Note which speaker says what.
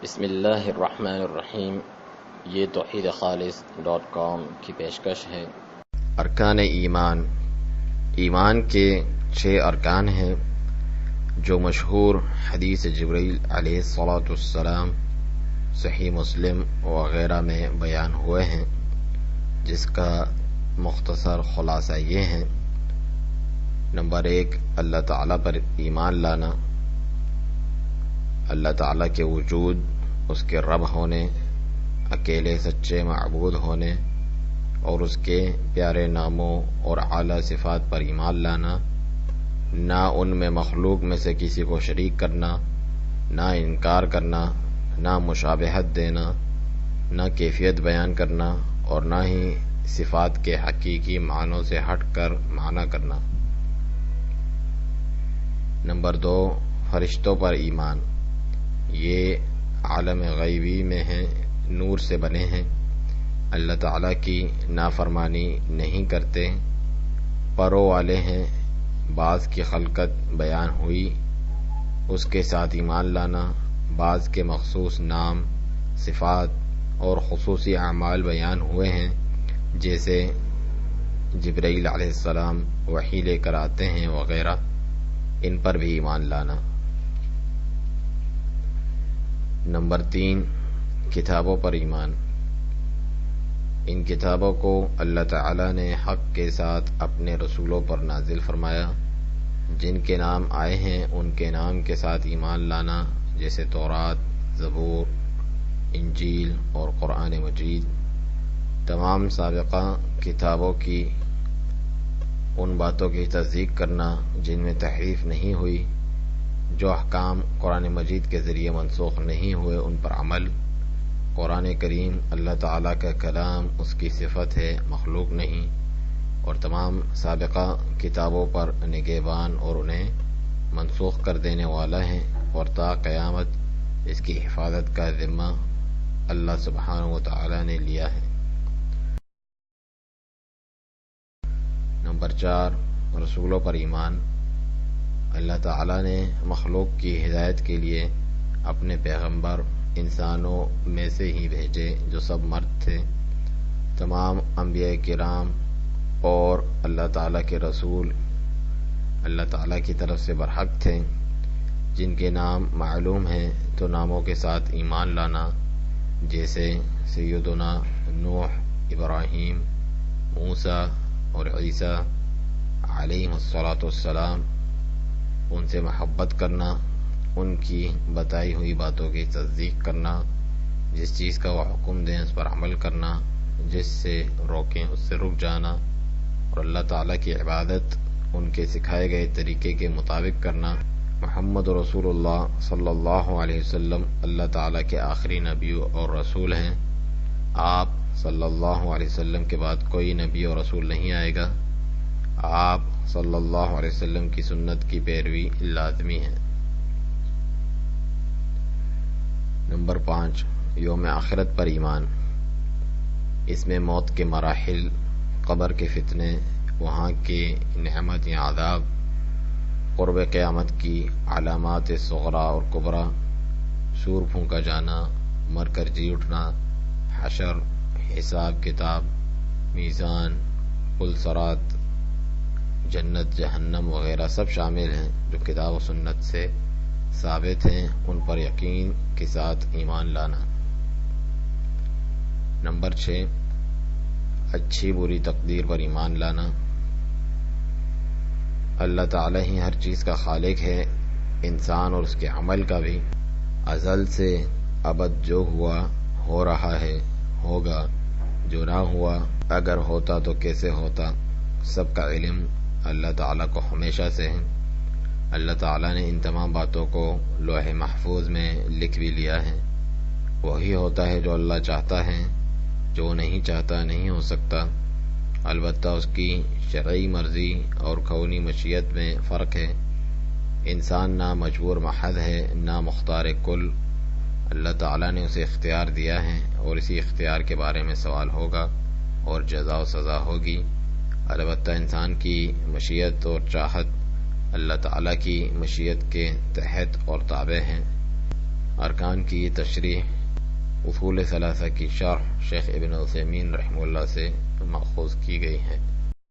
Speaker 1: بسم اللہ الرحمن الرحیم۔ یہ توحیدخالص.com کی پیشکش ہے۔ ارکان ایمان، ایمان کے 6 ارکان ہیں جو مشہور حدیث جبرائیل علیہ السلام، صحیح مسلم وغیرہ میں بیان ہوئے ہیں، جس کا مختصر خلاصہ یہ ہے۔ نمبر 1، اللہ تعالیٰ پر ایمان لانا، اللہ تعالیٰ کے وجود، اس کے رب ہونے، اکیلے سچے معبود ہونے اور اس کے پیارے ناموں اور اعلیٰ صفات پر ایمان لانا، نہ ان میں مخلوق میں سے کسی کو شریک کرنا، نہ انکار کرنا، نہ مشابہت دینا، نہ کیفیت بیان کرنا اور نہ ہی صفات کے حقیقی معنوں سے ہٹ کر معنی کرنا۔ نمبر 2، فرشتوں پر ایمان، یہ عالم غیبی میں ہیں، نور سے بنے ہیں، اللہ تعالیٰ کی نافرمانی نہیں کرتے، پروں والے ہیں، بعض کی خلقت بیان ہوئی، اس کے ساتھ ایمان لانا، بعض کے مخصوص نام، صفات اور خصوصی اعمال بیان ہوئے ہیں، جیسے جبرائیل علیہ السلام وحی لے کر آتے ہیں وغیرہ، ان پر بھی ایمان لانا۔ نمبر 3، کتابوں پر ایمان، ان کتابوں کو اللہ تعالیٰ نے حق کے ساتھ اپنے رسولوں پر نازل فرمایا، جن کے نام آئے ہیں ان کے نام کے ساتھ ایمان لانا، جیسے تورات، زبور، انجیل اور قرآن مجید۔ تمام سابقہ کتابوں کی ان باتوں کی تصدیق کرنا جن میں تحریف نہیں ہوئی، جو احکام قرآن مجید کے ذریعے منسوخ نہیں ہوئے ان پر عمل۔ قرآن کریم اللہ تعالیٰ کا کلام، اس کی صفت ہے، مخلوق نہیں، اور تمام سابقہ کتابوں پر نگہبان اور انہیں منسوخ کر دینے والا ہے، اور تا قیامت اس کی حفاظت کا ذمہ اللہ سبحانہ و تعالیٰ نے لیا ہے۔ نمبر 4، رسولوں پر ایمان، اللہ تعالیٰ نے مخلوق کی ہدایت کے لیے اپنے پیغمبر انسانوں میں سے ہی بھیجے جو سب مرد تھے۔ تمام انبیاء کرام اور اللہ تعالیٰ کے رسول اللہ تعالیٰ کی طرف سے برحق تھے، جن کے نام معلوم ہیں تو ناموں کے ساتھ ایمان لانا، جیسے سیدنا نوح، ابراہیم، موسیٰ اور عیسیٰ علیہ السلام، ان سے محبت کرنا، ان کی بتائی ہوئی باتوں کی تصدیق کرنا، جس چیز کا وہ حکم دیں اس پر عمل کرنا، جس سے روکیں اس سے رک جانا، اور اللہ تعالیٰ کی عبادت ان کے سکھائے گئے طریقے کے مطابق کرنا۔ محمد رسول اللہ صلی اللہ علیہ وسلم اللہ تعالیٰ کے آخری نبی اور رسول ہیں۔ آپ صلی اللہ علیہ وسلم کے بعد کوئی نبی اور رسول نہیں آئے گا۔ آپ صلی اللہ علیہ وسلم کی سنت کی پیروی لازمی ہے۔ نمبر 5، یوم آخرت پر ایمان، اس میں موت کے مراحل، قبر کے فتنے، وہاں کے نعمت یا عذاب، قرب قیامت کی علامات صغرا اور کبرا، سور پھونکا جانا، مر کر جی اٹھنا، حشر، حساب کتاب، میزان، پل صراط، جنت جہنم وغیرہ سب شامل ہیں جو کتاب و سنت سے ثابت ہیں، ان پر یقین کے ساتھ ایمان لانا۔ نمبر 6، اچھی بری تقدیر پر ایمان لانا، اللہ تعالیٰ ہی ہر چیز کا خالق ہے، انسان اور اس کے عمل کا بھی، ازل سے ابد جو ہوا، ہو رہا ہے، ہوگا، جو نہ ہوا، اگر ہوتا تو کیسے ہوتا، سب کا علم اللہ تعالیٰ کو ہمیشہ سے ہے۔ اللہ تعالیٰ نے ان تمام باتوں کو لوح محفوظ میں لکھ بھی لیا ہے۔ وہی ہوتا ہے جو اللہ چاہتا ہے، جو نہیں چاہتا نہیں ہو سکتا، البتہ اس کی شرعی مرضی اور کونی مشیت میں فرق ہے۔ انسان نہ مجبور محض ہے نہ مختار کل، اللہ تعالیٰ نے اسے اختیار دیا ہے اور اسی اختیار کے بارے میں سوال ہوگا اور جزا و سزا ہوگی۔ البتہ انسان کی مشیت اور چاہت اللہ تعالیٰ کی مشیت کے تحت اور تابع ہیں۔ ارکان کی تشریح اصول ثلاثہ کی شرح شیخ ابن عثیمین رحمہ اللہ سے ماخوذ کی گئی ہے۔